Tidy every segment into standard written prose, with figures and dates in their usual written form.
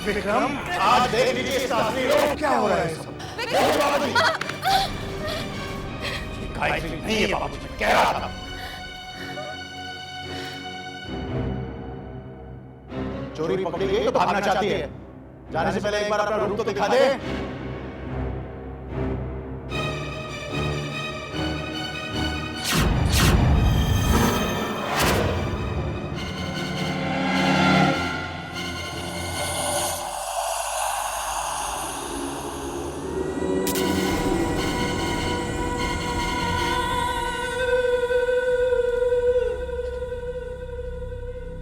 विक्रम, आज देख लीजिए इसका असली रूप क्या हो रहा है सब। बाबूजी, गायत्री नहीं है बाबूजी, मैं कह रहा था। चोरी पकड़ी गई तो भागना चाहती है। जाने से पहले एक बार अपना रूप तो दिखा दे।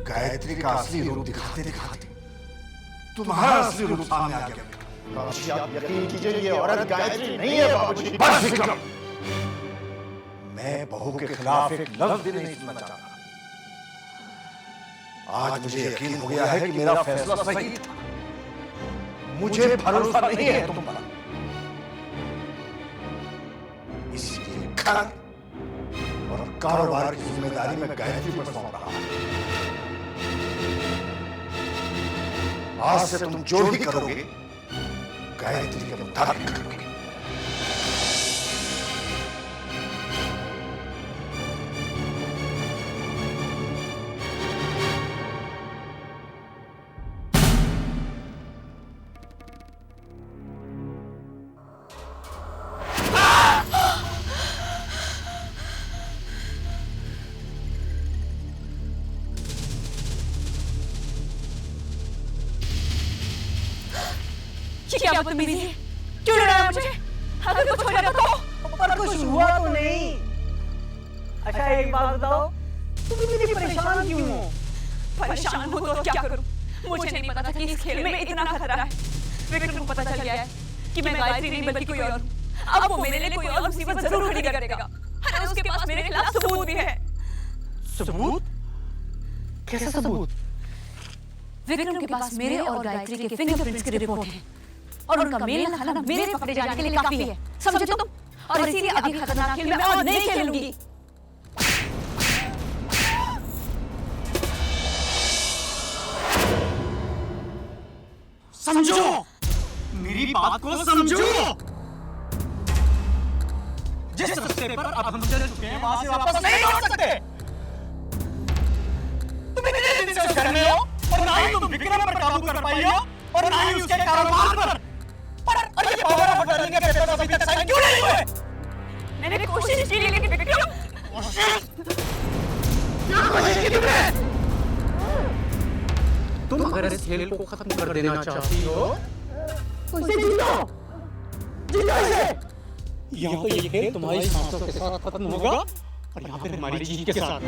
गायत्री का असली रूप दिखाते दिखाते तुम्हारा असली रूप सामने आ गया। बाबूजी, आप यकीन कीजिए, ये औरत गायत्री नहीं है बाबूजी। बस विक्रम, मैं बहू के खिलाफ एक लफ्ज भी नहीं सुनना चाहता। आज मुझे यकीन हो गया है कि मेरा फैसला सही था। मुझे भरोसा नहीं है तुम पर, इसलिए घर और कारोबार की जिम्मेदारी मैं गायत्री पर सौंप रहा हूं। आज से तुम जो भी करोगे गायत्री के मुताबिक करोगे। क्या बदतमीजी है? क्यों लड़ाया मुझे? अगर कुछ हो जाता तो? पर कुछ हुआ तो नहीं। अच्छा एक बात बताओ, तुम इतनी परेशान क्यों हो? परेशान हो तो क्या करूं? मुझे नहीं पता था कि इस खेल में इतना खतरा है। विक्रम को पता चल गया है कि मैं गायत्री नहीं बल्कि कोई और हूं। अब वो मेरे लिए कोई और मुसीबत जरूर खड़ी करेगा। अरे उसके पास मेरे खिलाफ सबूत भी है। सबूत? कैसा सबूत? विक्रम के पास मेरे और गायत्री के फिंगरप्रिंट्स की रिपोर्ट है और उनका मेल खाना मेरे पकड़े जाने के लिए काफी है, समझे तुम? और इसीलिए अभी खतरनाक खेल मैं और नहीं खेलूंगी। समझो, मेरी बात को समझो। जिस रास्ते पर अब हम चल चुके हैं वहां से वापस नहीं लौट सकते। तुम इतने दिन से घर में हो और ना ही तुम विक्रम पर काबू कर पाई हो और ना ही उसके कारोबार पर। और ये पावर ऑफ अटॉर्नी के पेपर अभी तक साइन क्यों नहीं हुए? मैंने कोशिश की लेकिन विक्रम। क्या कोशिश की तुमने? तुम अगर इस खेल को खत्म कर देना चाहती हो तो इसे जीतो, जीतो इसे। यहाँ तो ये खेल तुम्हारी सांसों के साथ खत्म होगा और यहाँ पे हमारी जीत के साथ।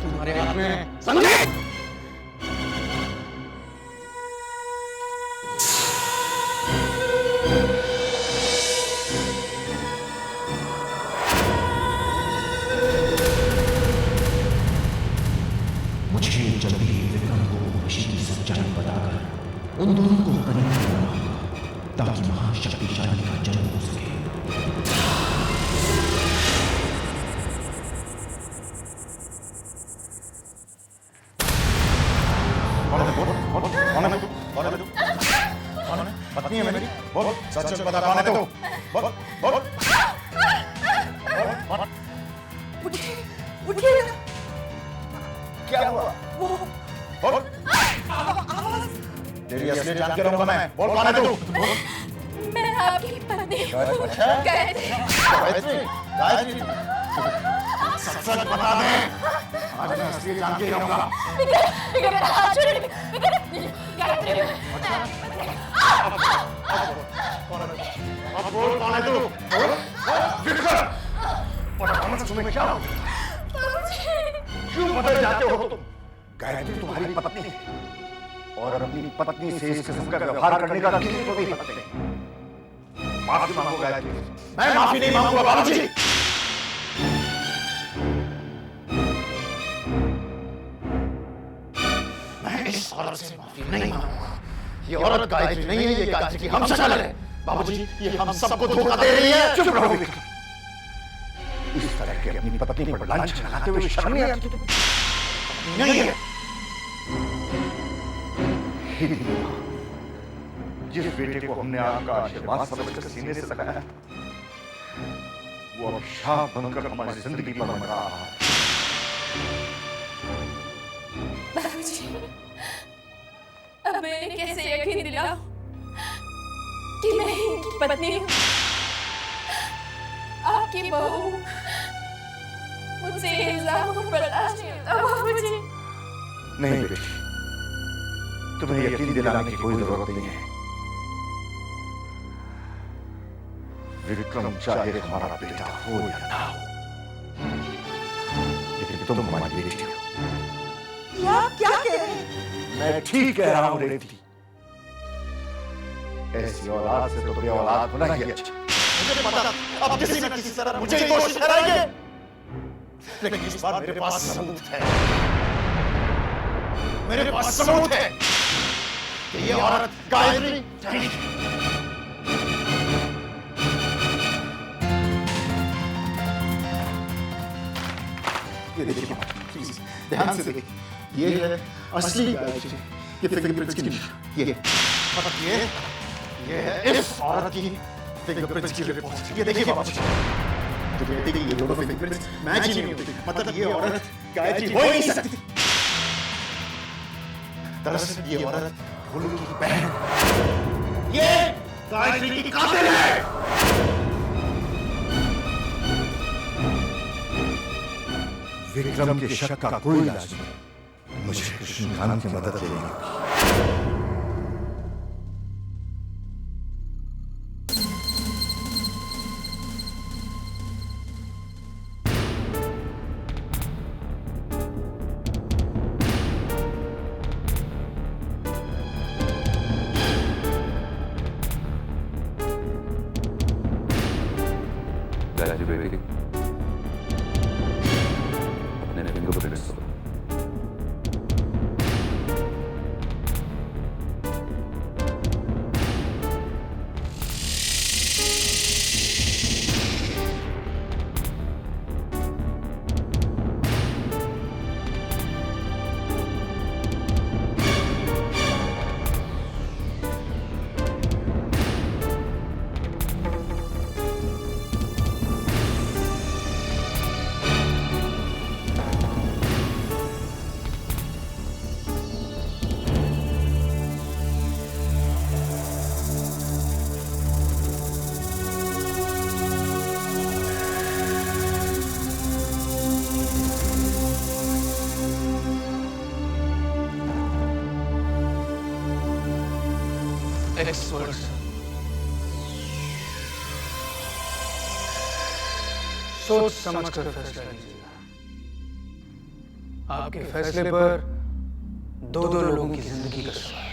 तुम्हारे हाथ में, समझे? मुझे जल्दी ही विक्रम को खुशी की सच्चाई बताकर उन दोनों को करीब करना होगा ताकि महाशक्तिशाली का जन्म हो सके। पत्नी है मेरी, बोल सच सच बता कौन है तू? बोल बोल। उठिए। क्या हुआ? बोल। तेरी असलियत जान के रहूंगा मैं। बोल कौन है तू? मैं आपकी पत्नी हूँ। अच्छा? गायत्री। गायत्री। सच सच बता दे। आज मैं असलियत जान के रहूंगा। विक्रम हाथ छोड़िए। गायत्री। अब बोल कौन है तू? विक्रम। और तुम्हें क्या हो? क्यों बदल जाते हो तुम? गायत्री तुम्हारी पत्नी है और अपनी पत्नी से इस किस्म का व्यवहार करने का किसी को भी हक नहीं। माफी मांगो गायत्री। मैं माफी नहीं मांगूंगा बाबूजी। मैं इस औरत से माफी नहीं मांगूंगा। ये औरत गायत्री नहीं है, ये गायत्री की हमशक्ल है। बाबूजी, ये हम सबको धोखा दे रही है। चुप रहो विक्रम। इस तरह के अपनी पत्नी पर लांछन लगाते हुए शर्म नहीं आती तुम्हें? नहीं है। ही नहीं मां, जिस बेटे को हमने आपका आशीर्वाद समझकर सीने से लगाया, वो अब शाप बनकर हमारी जिंदगी पर मर रहा है। बाबूजी, अब मैं कैसे यकीन दिलाऊं कि मैं इनकी पत्नी हूँ, आपकी बहू। मुझसे ये इल्जाम बर्दाश्त नहीं होता बाबूजी। नहीं बेटी, तुम्हें यकीन दिलाने की कोई जरूरत नहीं है। विक्रम चाहे हमारा बेटा हो या ना हो, लेकिन तुम हमारी बेटी हो। आप क्या कह रहे हैं? मैं ठीक कह रहा हूं रेवती। ऐसी औलाद से तो बे औलाद होना ही अच्छा। मुझे पता अब किसी न किसी तरह मुझे ही दोषी ठहराएंगे, लेकिन इस बार मेरे पास सबूत है। मेरे पास सबूत है कि ये औरत गायत्री ये देखिए प्लीज ध्यान से देखिए, ये है असली गायत्री। ये फिंगरप्रिंट्स की निशान, ये है इस औरत की फिंगरप्रिंट्स की रिपोर्ट। ये देखिए बाबा जी, तो कहते कि ये दोनों फिंगरप्रिंट्स मैच ही नहीं होती, मतलब ये औरत गायत्री हो ही नहीं सकती। दरअसल ये औरत भोलू की बहन, ये गायत्री की कातिल है। विक्रम के शक का कोई इलाज नहीं, मुझे कृष्णकांत की मदद लेनी होगी। बेटी अपने फिंगरप्रिंट्स दो। एक्सपर्ट्स सोच समझ कर फैसला लीजिएगा। आपके फैसले पर दो लोगों की जिंदगी का सवाल है।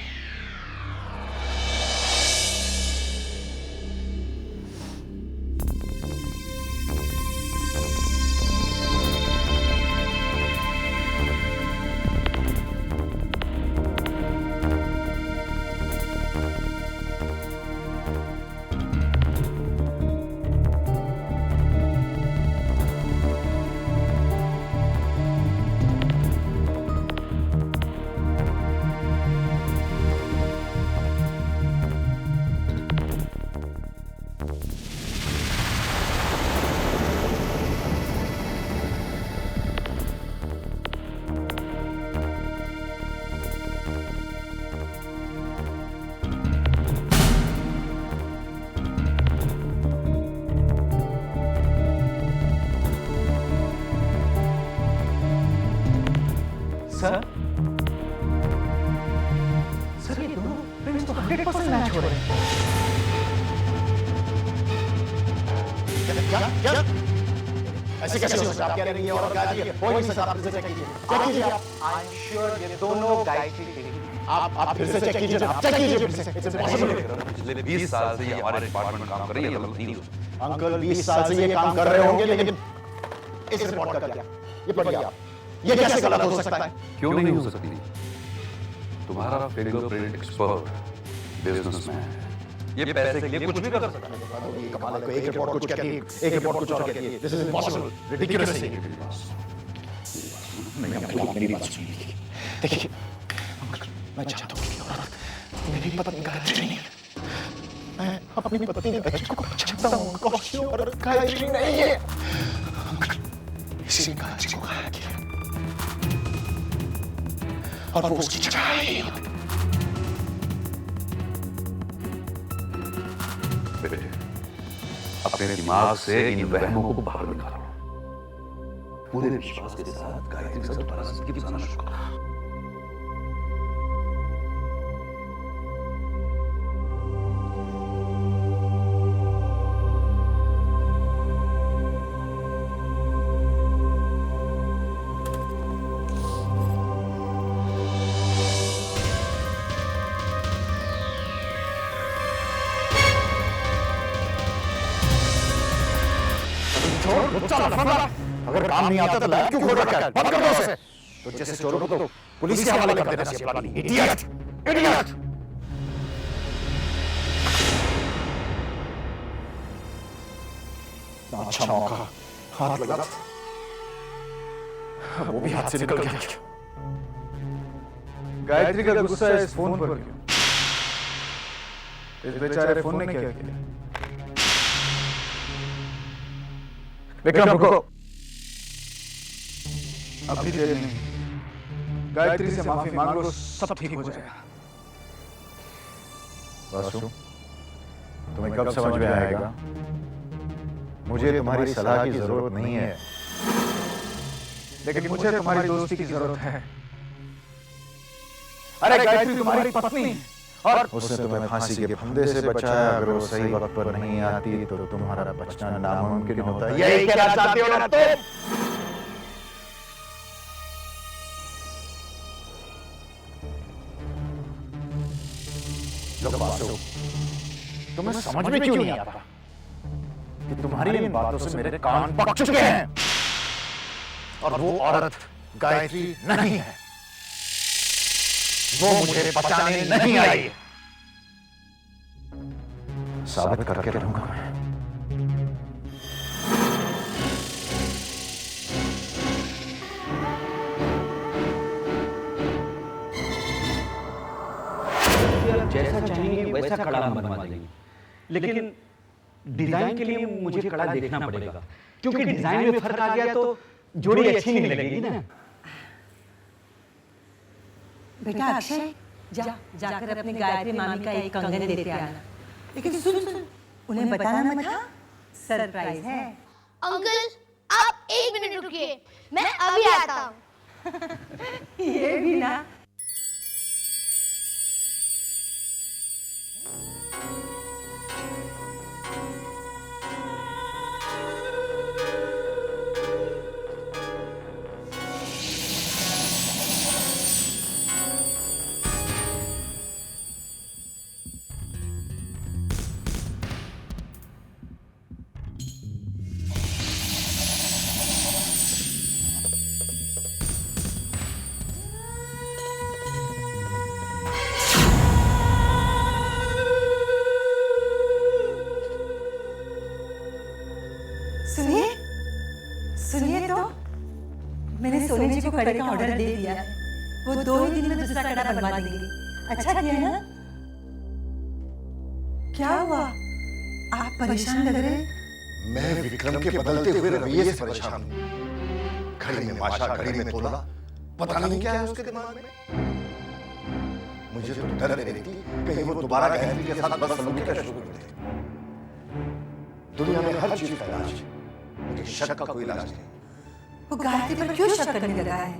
सर ये दोनों फ्रेंड्स तो 100% मैच हो रहे हैं। क्या ऐसे कैसे हो सकता है? आप कह रहे हैं ये औरत गायत्री है, हो नहीं सकता। आप फिर से चेक कीजिए आप। आई एम श्योर ये दोनों गायत्री के आप फिर से चेक कीजिए, आप चेक कीजिए फिर से। It's impossible. पिछले 20 साल से ये हमारे डिपार्टमेंट काम कर रही है, ये गलत नहीं हो सकती। अंकल 20 साल से ये काम कर रहे होंगे, लेकिन इस रिपोर्ट का क्या? ये पढ़िए आप, ये कैसे गलत हो सकता है? क्यों नहीं हो सकती? तुम्हारा फिंगरप्रिंट एक्सपर्ट बिजनेसमैन ये पैसे के लिए कुछ भी कर सकता है। ये कमाल है, कोई एक रिपोर्ट कुछ कहती है, एक रिपोर्ट कुछ और कहती है। This is impossible, ridiculous. नहीं, मेरी बात सुनिए। देखिए अंकल, मैं चाहता हूँ कि औरत मेरी पत्नी गायत्री नहीं है। मैं अपनी पत्नी गायत्री को पहचानता हूँ। कौशिक औरत गायत्री नहीं है। इसी ने गायत्री को घायल किया और वो उसकी जगह आई। बेटे, अपने दिमाग से इन वहमों को बाहर निकालो। पूरे विश्वास के साथ गायत्री के साथ तुम्हारा जिंदगी गुजारना शुरू करो। अगर काम नहीं आता तो लैब क्यों खोल रखा है? बंद कर दो उसे। तो जैसे चोरों को तो पुलिस के हवाले कर देना चाहिए। प्लानी इडियट, इडियट। अच्छा मौका हाथ लगा, वो भी हाथ से निकल गया। गायत्री का गुस्सा इस फोन पर क्यों? इस बेचारे फोन ने क्या किया? विक्रम रुको, अभी देर नहीं। गायत्री से माफी मांग लो, सब ठीक हो जाएगा। वासु, तुम्हें कब समझ में आएगा? मुझे तुम्हारी सलाह की जरूरत नहीं है, लेकिन मुझे तुम्हारी दोस्ती की जरूरत है। अरे गायत्री तुम्हारी पत्नी, और उसने तुम्हें फांसी के फंदे से बचाया। अगर वो सही वक्त पर नहीं आती तो तुम्हारा बचना नामुमकिन होता। यही कहना चाहते हो ना तुम? लो वासु, तुम्हें समझ में क्यों नहीं आता कि तुम्हारी इन बातों से मेरे कान पक चुके हैं और वो औरत गायत्री नहीं है। वो मुझे बचाने नहीं आई है। साबित करके रहूंगा मैं। जैसा चाहेंगे वैसा कड़ा बनवा देंगे, लेकिन डिजाइन के लिए मुझे कड़ा देखना पड़ेगा, क्योंकि डिजाइन में फर्क आ गया तो जोड़ी अच्छी नहीं लगेगी ना। बेटा अक्षय, जाकर अपनी गायत्री मामी का एक कंगन देते आना। लेकिन सुन, उन्हें बताना मत, हाँ? सरप्राइज है। अंकल, आप 1 मिनट रुकिए, मैं अभी आता हूँ। ये भी ना। सुनिए तो, मैंने सोनी जी को कड़े का ऑर्डर दे दिया है। वो 2 ही दिन में दूसरा कड़ा बनवा देंगे। अच्छा किया ना? क्या हुआ? आप परेशान लग रहे हैं। मैं विक्रम के बदलते हुए रवैये से परेशान हूँ। घड़ी में माशा, घड़ी में तोला, पता नहीं क्या है उसके दिमाग में। मुझे तो डर रहती थी कहीं वो दोबारा गायत्री के साथ बदसलूकी का शुरू कर दे। दुनिया में हर चीज का इलाज है, लेकिन शक का कोई इलाज नहीं। वो गायत्री पर क्यों शक करने लगा है?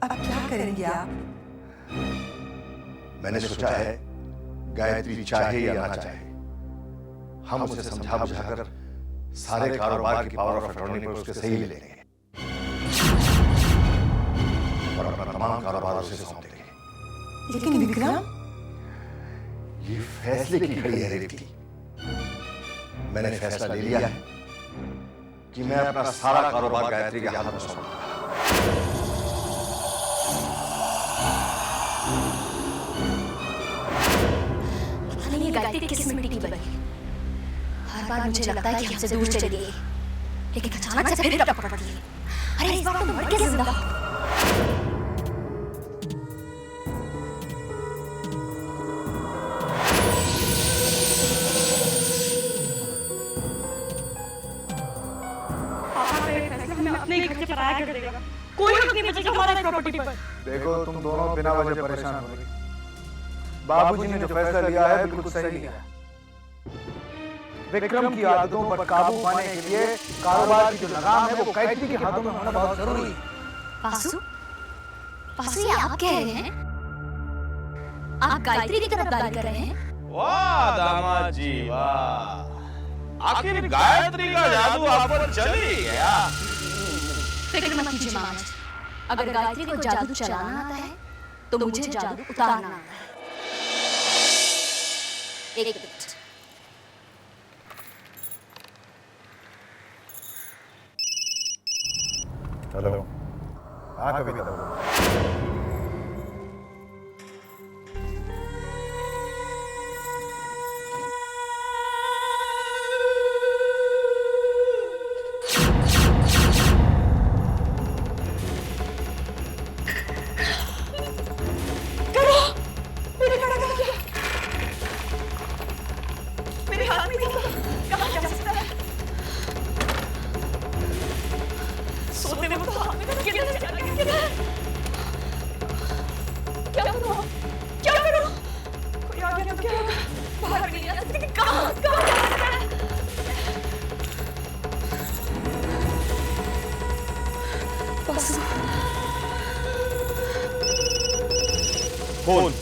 अब क्या करेंगे आप? मैंने सोचा है गायत्री चाहे या ना चाहे, हम उसे समझा बुझाकर सारे कारोबार की पावर ऑफ अटॉर्नी पर उसके सही ले लेंगे और अपना तमाम कारोबार उसे सौंप देंगे। लेकिन विक्रम, ये फैसले की घड़ी है रेवती। मैंने फैसला ले लिया है कि मैं अपना सारा कारोबार गायत्री के हाथ में सौंपूंगा। ये गायत्री किस मिट्टी की बनी? हर बार मुझे लगता है कि हमसे दूर चली गई, लेकिन अचानक से फिर टपक पड़ती है। अरे इस बार तो मर के जिंदा। चलाया करेगा। कोई हक नहीं बचेगा हमारा प्रॉपर्टी पर। देखो तुम दोनों बिना वजह परेशान हो रही। बाबूजी ने जो फैसला लिया है बिल्कुल सही लिया है। विक्रम की आदतों पर काबू पाने के लिए कारोबार की जो लगाम है वो गायत्री के हाथों में होना बहुत जरूरी है। वासु, वासु ये आप कह रहे हैं? आप गायत्री की तरफदारी कर रहे हैं? वाह दामाद जी वाह, आखिर गायत्री का जादू आप पर चल ही गया। फिक्र मत कीजिए मामा जी, अगर गायत्री को जादू चलाना आता है तो मुझे जादू उतारना आता है। एक मिनट। हेलो, हाँ कविता बोलो। फोन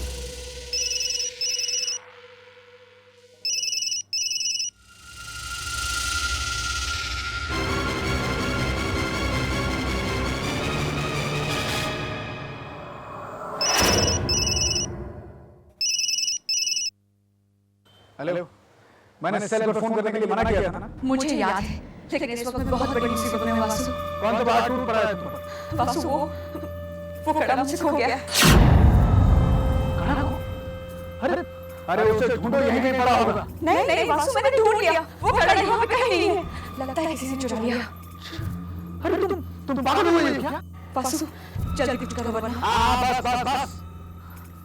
हेलो, मैंने सेल पर फोन करने के लिए मना किया था ना? मुझे याद है, लेकिन इस वक्त मैं बहुत बड़ी मुसीबत में हूं वासु। कौन सा बात टूट पड़ा है तुम? वासु वो कड़ा मुझसे खो गया है। अरे अरे उसे ढूंढो, यहीं कहीं पड़ा होगा। नहीं वासु, मैंने ढूंढ लिया, वो कड़ा यहाँ पे कहीं नहीं है। लगता है किसी ने चुरा लिया। अरे तुम पागल हो गई क्या? वासु जल्दी कुछ करो वरना। बस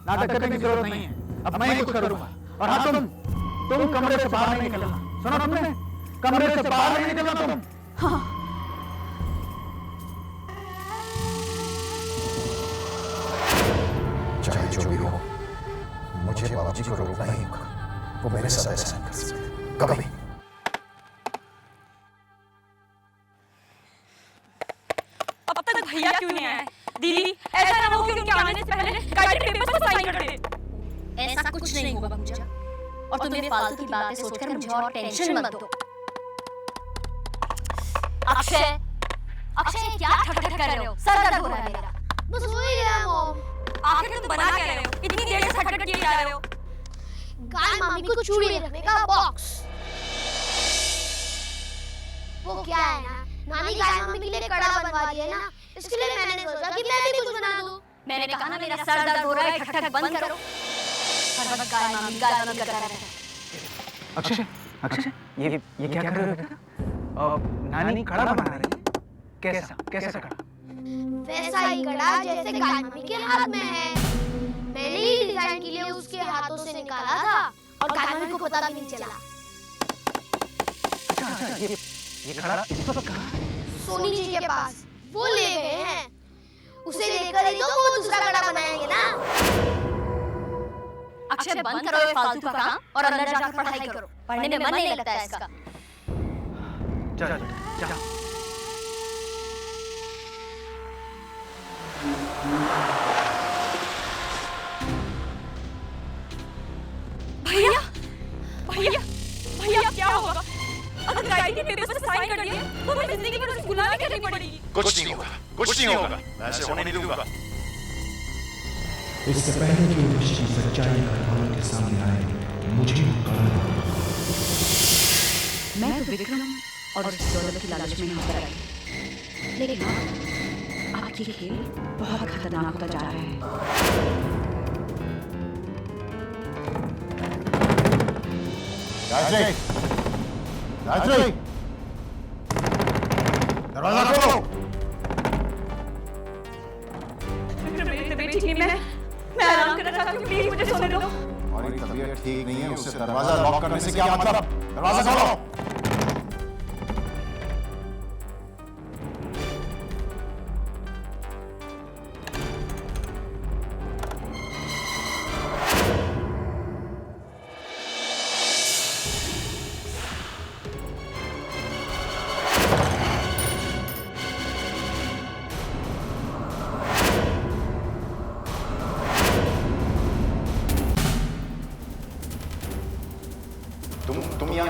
नाटक करने की जरूरत नहीं है, अब मैं ही कुछ करूंगा। और हाँ तुम कमरे से बाहर नहीं निकलना, सुना तुमने? कमरे से बाहर नहीं निकलना तुम। हाँ चाहे जो भी हो, मुझे बाबूजी को रोकना ही होगा। वो मेरे साथ ऐसा नहीं कर सकते कभी। अब तक भैया क्यों नहीं आए? दीदी ऐसा ना हो कि उनके आने से पहले गायत्री पेपर पर साइन कर दे। ऐसा कुछ नहीं होगा पूजा, और तुम ये फालतू की बातें सोचकर मुझे और टेंशन मत दो। अक्षय, अक्षय क्या ठक ठक कर रहे हो? सर दर्द हो रहा है मेरा। बस हो ही गया मॉम। आखिर तुम बना क्या रहे हो? इतनी देर से खटखट किए जा रहे हो। गाय मामी को चूड़ी रखने का बॉक्स। वो क्या है ना, नानी गाय मामी के लिए कड़ा बनवा दिया ना, इसके लिए मैंने सोचा कि मैं भी कुछ बना दूं। मैंने कहा ना मेरा सर दर्द हो रहा है, ठक ठक बंद करो। हर वक्त गाय मामी करता रहता है। अक्षय, अक्षय, ये क्या कर रहे हो बेटा? नानी कड़ा बना रही है। कैसा कड़ा? वैसा ही कड़ा जैसे गाय मामी के हाथ में है। मैंने ही डिजाइन के लिए उसके हाथों से निकाला था और गाय मामी को पता भी नहीं चला। अच्छा, ये कड़ा इस वक्त कहाँ है? सोनी जी के पास, वो ले गए हैं। उसे लेकर ही तो वो दूसरा कड़ा बनाएंगे ना। अक्षय बंद करो ये फालतू का काम और अंदर जाकर पढ़ाई करो। पढ़ने में मन नहीं लगता है इसका। जा। भैया क्या होगा? अगर गायत्री पेपर पर साइन कर दिया तो हमें जिंदगी भर उसकी गुलामी करनी पड़ेगी। कुछ नहीं होगा, मैं ऐसे होने नहीं दूंगा। इससे पहले कि उसकी सच्चाई का हमारे के सामने आए, मुझे कड़ा मैं तो विक्रम और उस दौलत की लालच में नहीं उतर आई, लेकिन अब ये खेल बहुत खतरनाक होता जा रहा है। गायत्री, दरवाजा खोलो। मेरी तबीयत ठीक नहीं, मैं आराम करना चाहती हूँ, प्लीज मुझे सोने दो। तुम्हारी तबीयत ठीक नहीं है, उससे दरवाजा लॉक करने से क्या मतलब? दरवाजा खोलो।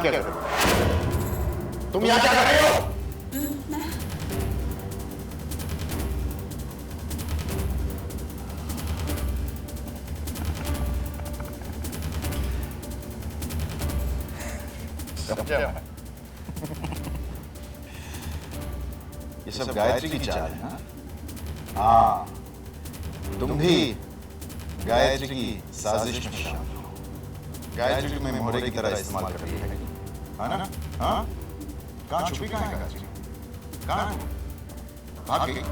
क्या कर रहे हो? तुम यहाँ क्या कर रहे हो? ये सब गायत्री की चाल है ना? हाँ, तुम भी गायत्री की साजिश में शामिल हो। गायत्री तुम्हें मोहरे की तरह इस्तेमाल कर रही है, हाँ ना? हाँ? कहाँ छुपी कहाँ है गायत्री? कहाँ है? भाग गई?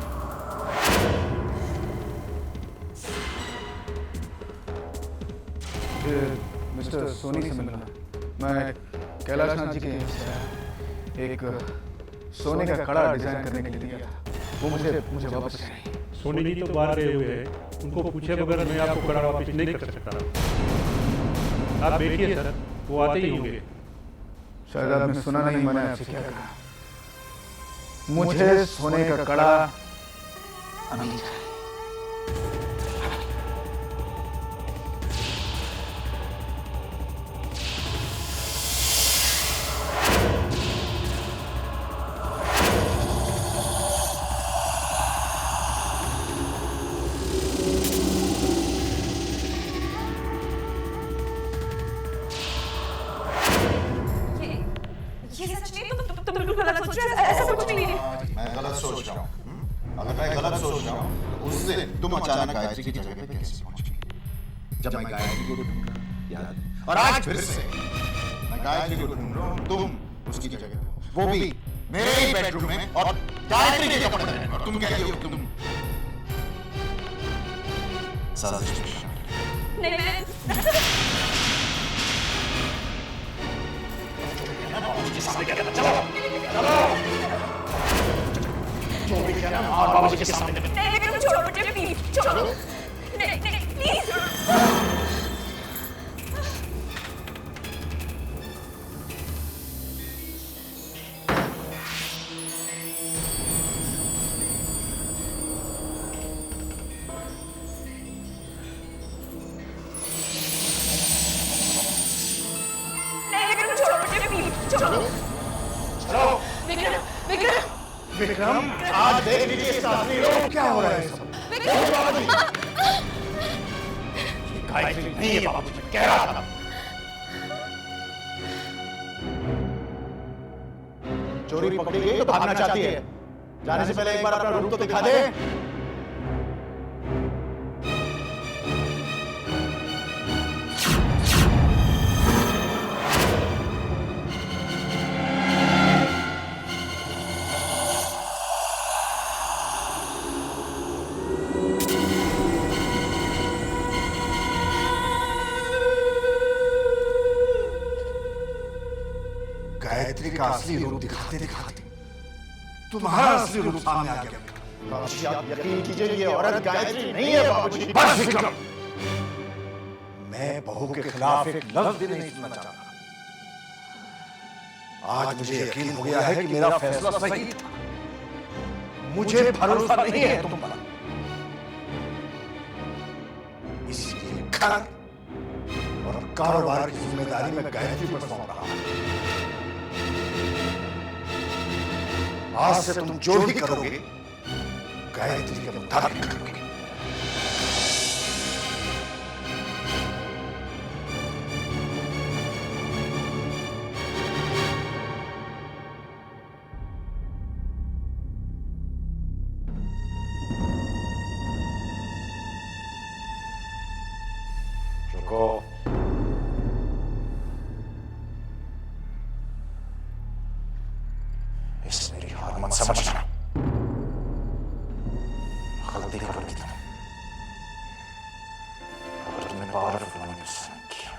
मिस्टर सोनी से मिलना। मैं कैलाश नाथ जी के यहाँ से एक सोने का कड़ा डिजाइन करने के लिए दिया। वो मुझे वापस चाहिए। सोनी जी तो बाहर गए हुए हैं, उनको पूछे बगैर मैं आपको कड़ा वापस नहीं कर सकता। आप बैठिए सर, वो आते ही होंगे। शायद आपने सुना नहीं, मैंने आपसे क्या कहा। मुझे सोने का कड़ा अभी चाहिए। ये सच नहीं, तुम बिल्कुल गलत सोच रहे हो, ऐसा कुछ नहीं है। मैं गलत सोच रहा हूँ। अगर मैं गलत सोच रहा हूँ तो उससे तुम अचानक गायत्री की जगह पे कैसे पहुंच गई? जब मैं गायत्री को ढूंढ रहा, याद है? और आज फिर से मैं गायत्री को ढूंढ रहा हूँ, तुम उसकी जगह पे, वो भी मेरे ही बेडरूम में, और गायत्री के कपड़े में, और तुम कहती हो तुम साजिश में शामिल हो। नहीं, मैं बाबूजी के सामने क्या करना? चलो चलो, जो भी कहना और बाबूजी के सामने नहीं, लेकिन छोड़ो मुझे प्लीज, छोड़ो। नहीं प्लीज। विक्रम, आज देख लीजिए इसका असली रूप क्या हो रहा है। सब बाबूजी, गायत्री नहीं है बाबूजी, मैं कह रहा था। चोरी पकड़ी गई तो भागना चाहती है। जाने से पहले एक बार अपना रूप तो दिखा दे। गायत्री का असली रूप दिखाते दिखाते तुम्हारा असली रूप सामने आ गया। बाबूजी, आप यकीन कीजिए, ये औरत गायत्री नहीं है बाबूजी। बस विक्रम, मैं बहू के खिलाफ एक लफ्ज भी नहीं सुनना चाहता। आज मुझे यकीन हो गया है कि मेरा फैसला सही था। मुझे भरोसा नहीं है तुम पर, इसलिए घर और कारोबार की जिम्मेदारी मैं गायत्री पर सौंप रहा हूं। आज से तुम जो भी करोगे गायत्री के मुताबिक करोगे। रुको, इस मेरी हार मत समझना। गलती करोगी तुम अगर तुमने बार फोन किया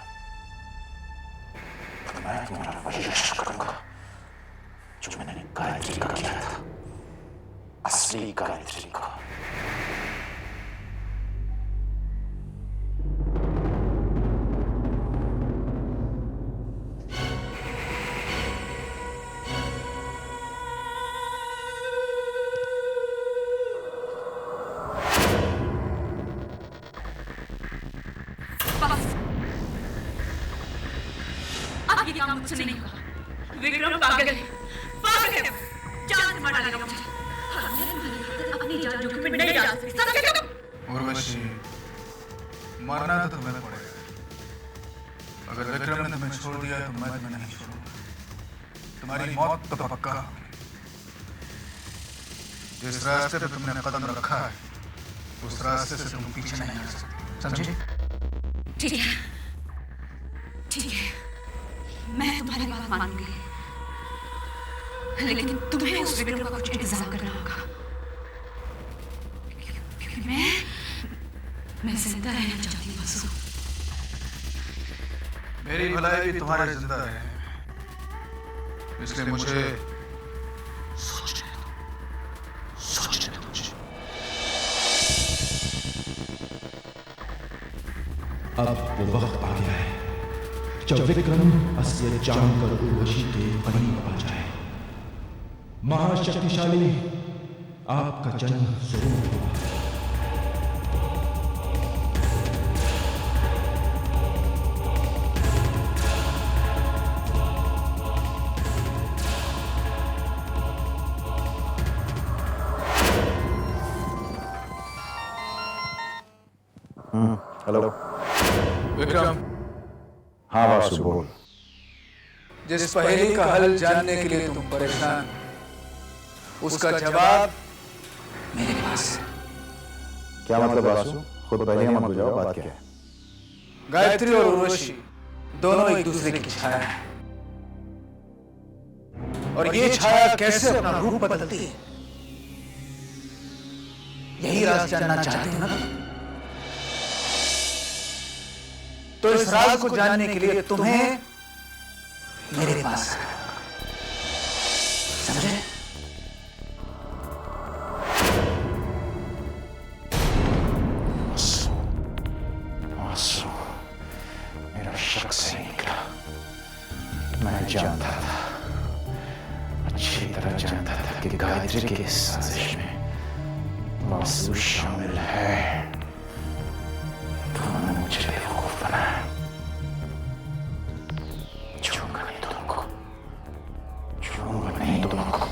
तो मैं तुम्हारा वही रक्षा करूंगा जो मैंने गायत्री का किया था, असली गायत्री का। अब ये काम मुझसे नहीं होगा। विक्रम पागल है, पागल है। जान से मार डालेगा मुझे। अपनी जान जोखिम में नहीं डाल सकती, समझे तुम? उर्वशी, मरना तो तुम्हें पड़ेगा। अगर विक्रम ने तुम्हें छोड़ दिया तो मैं तुम्हें नहीं छोड़ूंगा। तुम्हारी मौत तो पक्का। जिस रास्ते पे तुमने कदम रखा है उस रास्ते से तुम पीछे नहीं हट सकते, समझी? ठीक है, ठीक है, मैं तुम्हारी बात मानूंगी, लेकिन तुम्हें उस विक्रम का कुछ इंतजाम करना होगा, क्योंकि मैं जिंदा रहना चाहती हूँ बसु। मेरी भलाई भी तुम्हारे जिंदा है, इसलिए मुझे सोचने दो मुझे। अब वो वक्त आ गया है जब विक्रम असलियत जानकर उर्वशी के करीब आ जाए। महाशक्तिशाली, आपका जन्म जरूर हुआ। हेलो विक्रम। हाँ वासु बोल। जिस पहेली का हल जानने के लिए तुम परेशान, उसका जवाब मेरे पास है। क्या मतलब वासु? खुद पहले मत बुझाओ, बात क्या है? गायत्री और उर्वशी दोनों एक दूसरे की छाया है, और ये छाया कैसे अपना रूप बदलती है, यही राज जानना चाहते हो ना? तो इस राज को जानने के लिए तुम्हें मेरे पास समझे? मेरा शक सही निकला। मैं जानता था, अच्छी तरह जानता था कि गायत्री की इस साजिश में वासु शामिल है। तुमने मुझे बेवकूफ बनाया। छूंगा नहीं तुमको, छूंगा नहीं तुमको।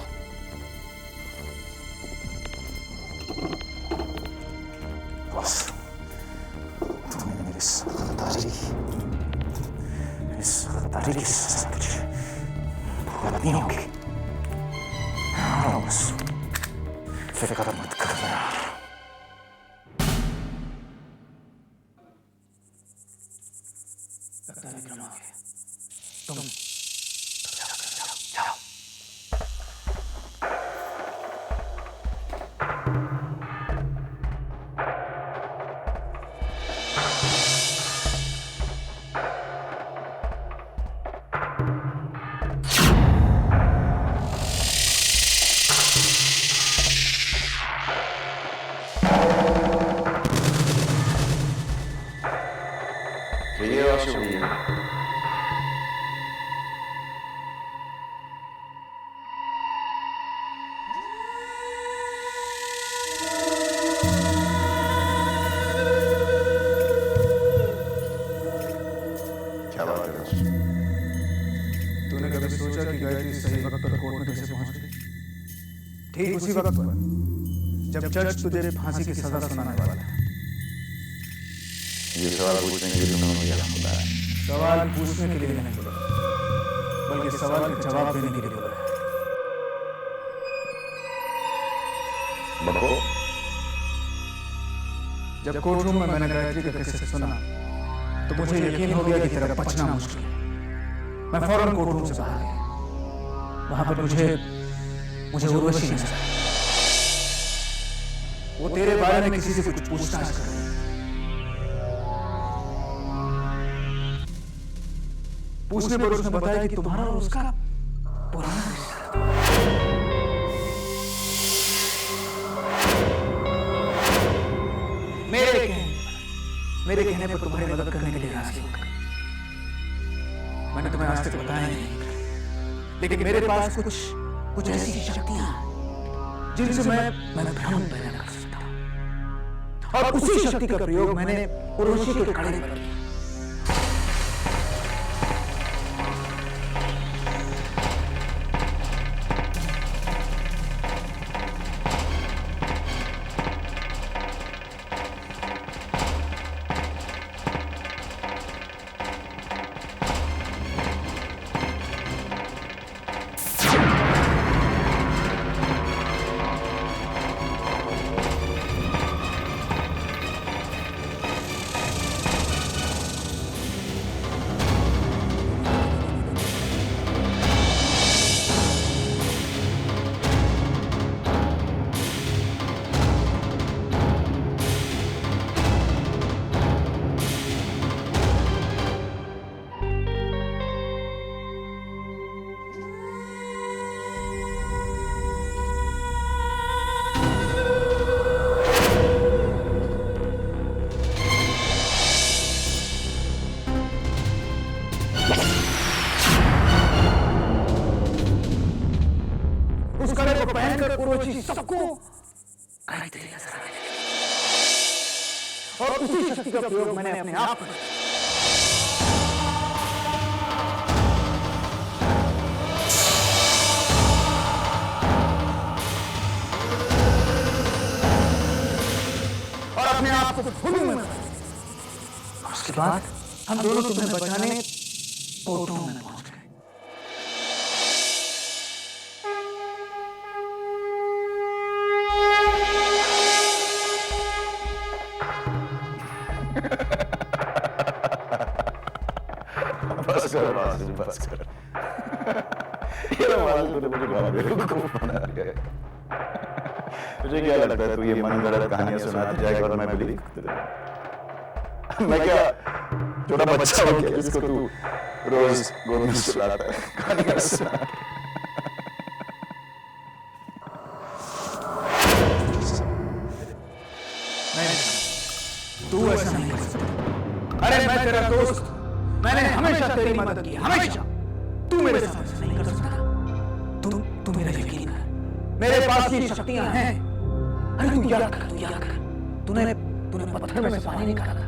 वासु, तुमने मेरी समझदारी की सजा मुझे भुगतनी होगी। हाँ वासु, फिक्र मत करना। विक्रम आ गया। तुम जाओ। तूने कभी सोचा कि गायत्री सही वक्त पर कोर्ट में कैसे पहुंच गई? ठीक उसी वक्त पर जब जज तुझे फांसी की सजा सुनाने वाला है। ये सवाल पूछने के लिए तुमने मुझे बुलाया? सवाल पूछने के लिए नहीं बुलाया, बल्कि सवाल का जवाब देने के लिए बुलाया। बको? जब कोर्ट रूम में मैंने गायत्री का केस सुना तो मुझे यकीन हो गया कि तेरा बचना मुश्किल है। मैं फौरन कोर्ट रूम से बाहर गया। वहां पर मुझे उर्वशी नजर आई। वो तेरे बारे में किसी से कुछ पूछताछ कर रही है। पूछने पर उसने बताया कि तुम्हारा और उसका पुराना रिश्ता है। मेरे कहने पर तुम्हारी मदद करने के लिए राजी हो गई। मैंने तुम्हें आज तक बताया नहीं, लेकिन मेरे पास कुछ ऐसी शक्तियां हैं जिनसे मैं भ्रम पैदा कर सकता हूं, और उसी शक्ति का प्रयोग मैंने उर्वशी के कड़े पर किया। रोची सबको गायत्री नजर आने लगी और उसी शक्ति का प्रयोग मैंने अपने आप पर किया। और अपने आप को फुल्लू में बदल दिया। और उसके बाद हम दोनों तुम्हें बचाने पोटों में पहुंच गए। बस कर ये आवाज तो मुझे बहुत बेवकूफ बना दिया। मुझे क्या लगता है तू ये मनगढ़ंत कहानियां सुनाती जाएगा और मैं बिलीव मैं क्या छोटा बच्चा हो गया जिसको तू रोज गोद में सुलाता है कहानियां सुना। तू ऐसा नहीं कर सकता। अरे मैं तेरा दोस्त, मैंने हमेशा तेरी मदद की, हमेशा। तू मेरे साथ ऐसा नहीं कर सकता। तू मेरा यकीन कर, मेरे पास ये शक्तियां हैं। अरे तू याद कर, तूने पत्थर में से पानी निकाला था,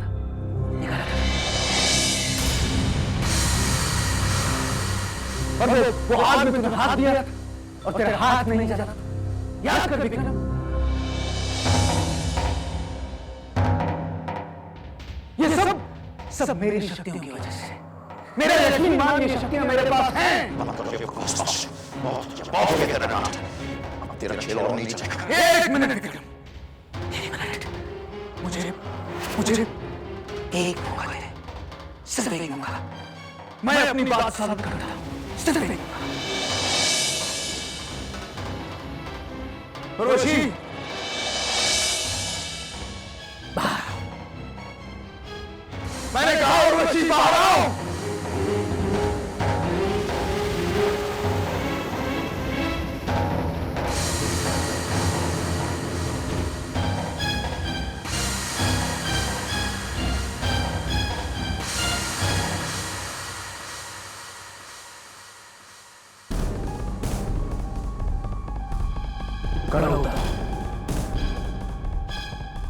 और वो आग में तूने हाथ दिया और तेरे हाथ में नहीं जला। याद कर विक्रम, ये सब मेरी शक्तियों की वजह से। मेरा यकीन मान, ये शक्तियां मेरे पास हैं। बहुत हो गया तेरा नाटक, अब तेरा खेल और नहीं चलेगा। एक मिनट विक्रम, एक मिनट। मुझे एक मौका दे, सिर्फ एक मौका। मैं अपनी बात साबित करता हूं, सिर्फ एक मौका। रोशी, बाहर आओ। मैंने कहा रोशी बाहर आओ। खड़ा उतारो।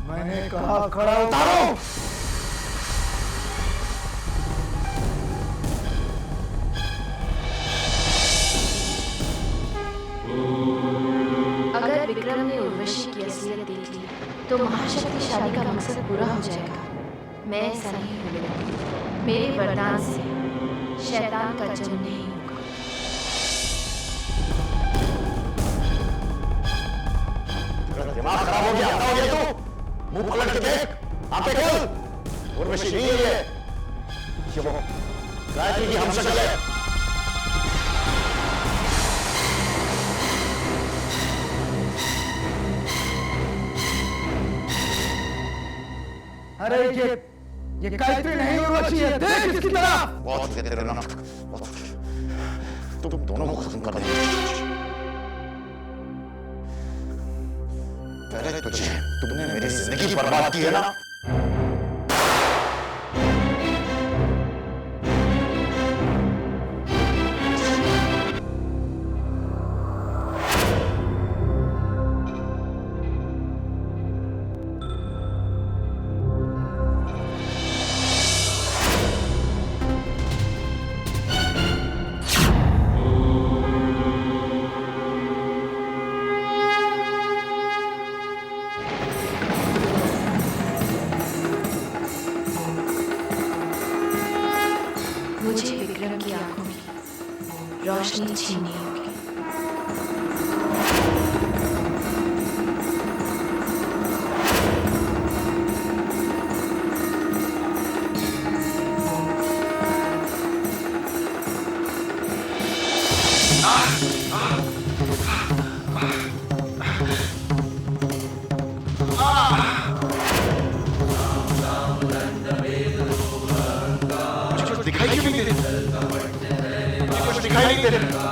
मैंने कहा खड़ा उतारो। अगर विक्रम ने उर्वशी की असलियत देख ली तो महाशक्तिशाली का मकसद पूरा हो जाएगा। मैं ऐसा नहीं होने दूंगी। मेरे वरदान से शैतान का जन्म नहीं होगा। दिमाग खराब हो गया तू। मुंह पलट के देख, आंखें खोल। उर्वशी नहीं है ये वो गायत्री की हमशक्ल है। अरे ये गायत्री नहीं उर्वशी है। देख इसकी तरफ। बहुत हो गया तेरा नाटक, बहुत हो गया। तुम दोनों को खत्म कर देंगे। पहले तुमने मेरी जिंदगी बर्बाद की है ना। मुझे विक्रम की आंखों की रोशनी छीननी होगी। दिखाई क्यों नहीं दे रही? कुछ दिखाई नहीं दे रहा।